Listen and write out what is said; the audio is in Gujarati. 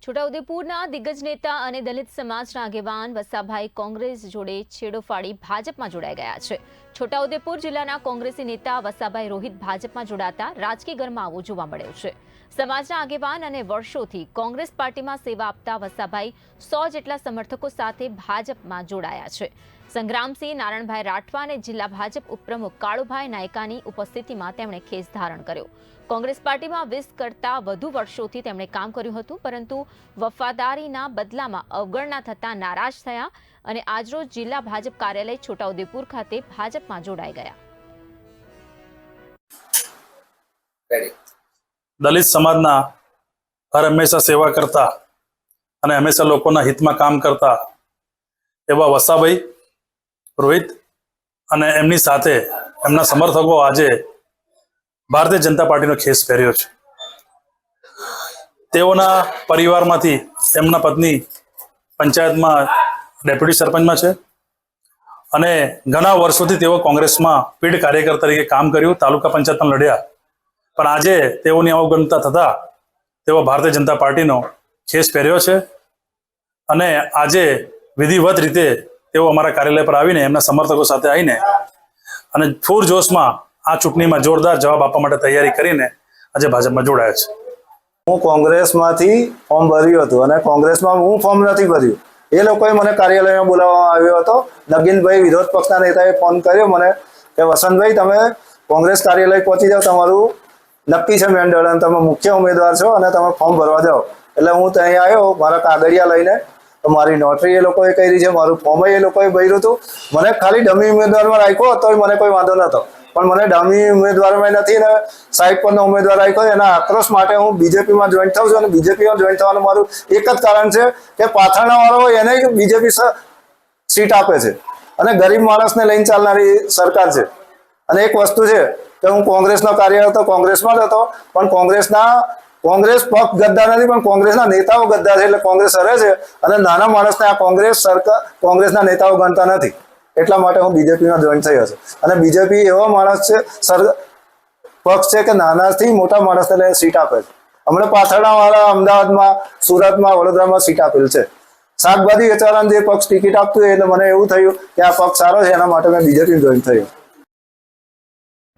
છોટાઉદેપુરના દિગ્ગજ નેતા અને દલિત સમાજના આગેવાન વસાભાઈ કોંગ્રેસ જોડે છેડો ફાડી ભાજપમાં જોડાઈ ગયા છે। છોટાઉદેપુર જિલ્લાના કોંગ્રેસી નેતા વસાભાઈ રોહિત ભાજપમાં જોડાતા રાજકીય ગરમાવો જોવા મળ્યો છે। સમાજના આગેવાન અને વર્ષોથી કોંગ્રેસ પાર્ટીમાં સેવા આપતા વસાભાઈ 100 જેટલા સમર્થકો સાથે ભાજપમાં જોડાયા છે। સંગ્રામસિંહ નારણભાઈ રાઠવા અને જિલ્લા ભાજપ ઉપપ્રમુખ કાળુભાઈ નાયકાની ઉપસ્થિતિમાં તેમણે ખેસ ધારણ કર્યો। કોંગ્રેસ પાર્ટીમાં 20 કરતા વધુ વર્ષોથી તેમણે કામ કર્યું હતું, પરંતુ વફાદારીના બદલામાં અવગણના થતા નારાજ થયા અને આજરોજ જિલ્લા ભાજપ કાર્યાલય છોટાઉદેપુર ખાતે ભાજપમાં જોડાઈ ગયા। દલિત સમાજના હર હંમેશા સેવા કરતા અને હંમેશા લોકોના હિતમાં કામ કરતા એવા વસાભાઈ રોહિત અને એમની સાથે એમના સમર્થકો આજે ભારતીય જનતા પાર્ટીનો ખેસ પહેર્યો છે। તેઓના પરિવારમાંથી તેમના પત્ની પંચાયતમાં ડેપ્યુટી સરપંચમાં છે અને ઘણા વર્ષોથી તેઓ કોંગ્રેસમાં પીઢ કાર્યકર તરીકે કામ કર્યું, તાલુકા પંચાયતમાં લડ્યા, પણ આજે તેઓની અવગણતા થતા તેઓ ભારતીય જનતા પાર્ટીનો ખેસ પહેર્યો છે અને આજે વિધિવત રીતે તેઓ અમારા કાર્યાલય પર આવીને એમના સમર્થકો સાથે આવીને અને પૂરજોશમાં આ ચૂંટણીમાં જોરદાર જવાબ આપવા માટે તૈયારી કરીને આજે ભાજપમાં જોડાયા છે। હું કોંગ્રેસમાંથી ફોર્મ ભર્યું હતું અને કોંગ્રેસમાં હું ફોર્મ નથી ભર્યું, એ લોકોએ મને કાર્યાલયમાં બોલાવવામાં આવ્યો હતો। નગીનભાઈ વિરોધ પક્ષના નેતાએ ફોન કર્યો મને કે વસંતભાઈ તમે કોંગ્રેસ કાર્યાલય પહોંચી જાઓ, તમારું નક્કી છે મેન્ડળ અને તમે મુખ્ય ઉમેદવાર છો અને તમે ફોર્મ ભરવા જાઓ। એટલે હું ત્યાં આવ્યો મારા કાગળિયા લઈને, તો મારી નોટરી એ લોકોએ કરી છે, મારું ફોર્મ એ લોકોએ ભર્યું હતું। મને ખાલી ડમી ઉમેદવારમાં રાખ્યો હતો, મને કોઈ વાંધો નહોતો, પણ મને ડમી ઉમેદવારમાં નથી ને સાઈડ પરનો ઉમેદવાર રાખ્યો। એના આક્રોશ માટે હું બીજેપીમાં જોઈન થાઉં છું અને બીજેપીમાં જોઈન થવાનું મારું એક જ કારણ છે કે પાથરણા વાળો એને બીજેપી સીટ આપે છે અને ગરીબ માણસને લઈને ચાલનારી સરકાર છે। અને એક વસ્તુ છે કે હું કોંગ્રેસનો કાર્ય હતો, કોંગ્રેસમાં જ હતો, પણ કોંગ્રેસ પક્ષ ગદ્દાર નથી, પણ કોંગ્રેસના નેતાઓ ગદ્દાર છે, એટલે કોંગ્રેસ હરે છે અને નાના માણસને આ કોંગ્રેસ સરકાર કોંગ્રેસના નેતાઓ ગણતા નથી। એટલા માટે હું બીજેપીમાં જોઈન થયો છું અને બીજેપી એવો માણસ છે, પક્ષ છે કે નાનાથી મોટા માણસને લઈને સીટ આપે છે। હમણાં પાથરણાવાળા અમદાવાદમાં, સુરતમાં, વડોદરામાં સીટ આપેલ છે। શાકભાજી વેચવાળાને જે પક્ષ ટિકિટ આપતું હોય એટલે મને એવું થયું કે આ પક્ષ સારો છે, એના માટે મેં બીજેપી જોઈન થયો।